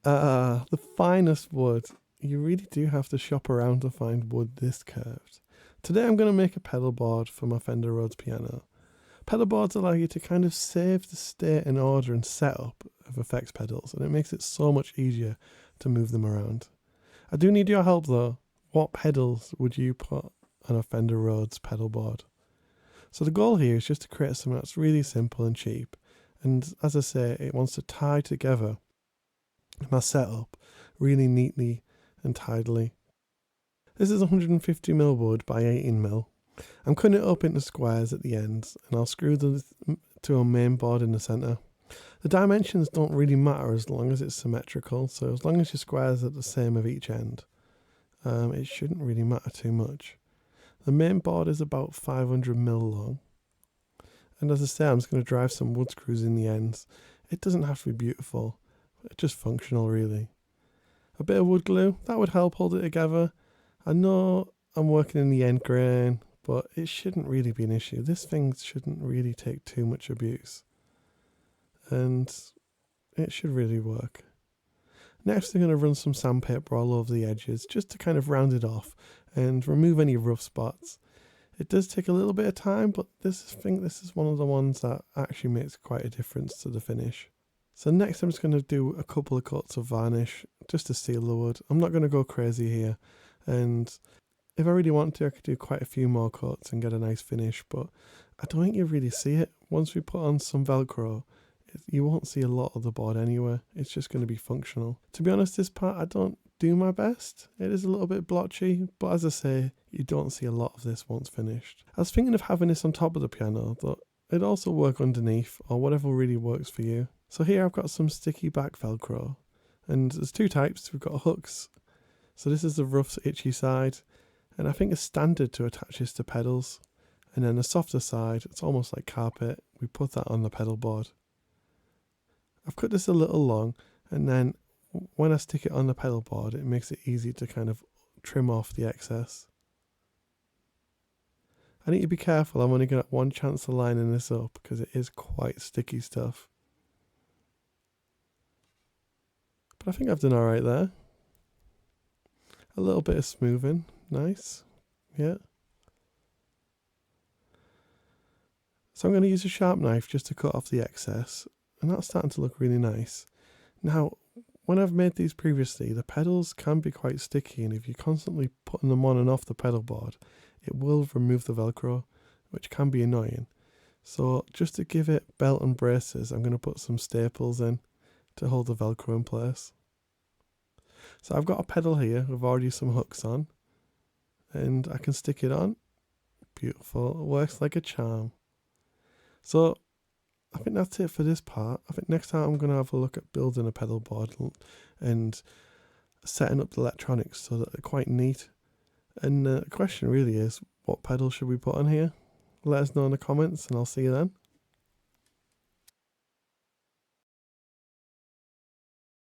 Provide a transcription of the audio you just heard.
The finest wood. You really do have to shop around to find wood this curved. Today I'm going to make a pedal board for my Fender Rhodes piano. Pedal boards allow you to kind of save the state and order and setup of effects pedals, and it makes it so much easier to move them around. I do need your help though. What pedals would you put on a Fender Rhodes pedal board? So the goal here is just to create something that's really simple and cheap, and as I say, it wants to tie together my setup really neatly and tidily. This is 150mm wood by 18mm. I'm cutting it up into squares at the ends, and I'll screw them to a main board in the centre. The dimensions don't really matter as long as it's symmetrical, so as long as your squares are the same of each end, it shouldn't really matter too much. The main board is about 500mm long, and as I say, I'm just going to drive some wood screws in the ends. It doesn't have to be beautiful, it's just functional really. A bit of wood glue, that would help hold it together. I know I'm working in the end grain, but it shouldn't really be an issue. This thing shouldn't really take too much abuse, and it should really work. Next, I'm going to run some sandpaper all over the edges just to kind of round it off and remove any rough spots. It does take a little bit of time, but I think this is one of the ones that actually makes quite a difference to the finish. So next I'm just going to do a couple of coats of varnish just to seal the wood. I'm not going to go crazy here, and if I really want to I could do quite a few more coats and get a nice finish, but I don't think you really see it. Once we put on some Velcro, you won't see a lot of the board anyway. It's just going to be functional. To be honest, this part I don't do my best. It is a little bit blotchy, but as I say, you don't see a lot of this once finished. I was thinking of having this on top of the piano, but it'd also work underneath or whatever really works for you. So here I've got some sticky back Velcro, and there's two types. We've got hooks. So this is the rough itchy side, and I think it's standard to attach this to pedals. And then the softer side, it's almost like carpet. We put that on the pedal board. I've cut this a little long, and then when I stick it on the pedal board, it makes it easy to kind of trim off the excess. I need to be careful. I'm only going to get one chance of lining this up because it is quite sticky stuff. But I think I've done alright there. A little bit of smoothing. Nice. Yeah. So I'm going to use a sharp knife just to cut off the excess. And that's starting to look really nice. Now, when I've made these previously, the pedals can be quite sticky, and if you're constantly putting them on and off the pedal board, it will remove the Velcro, which can be annoying. So just to give it belt and braces, I'm going to put some staples in to hold the Velcro in place. So I've got a pedal here with already some hooks on, and I can stick it on. Beautiful, it works like a charm. So I think that's it for this part. I think next time I'm going to have a look at building a pedal board and setting up the electronics so that they're quite neat. And the question really is, what pedal should we put on here? Let us know in the comments and I'll see you then.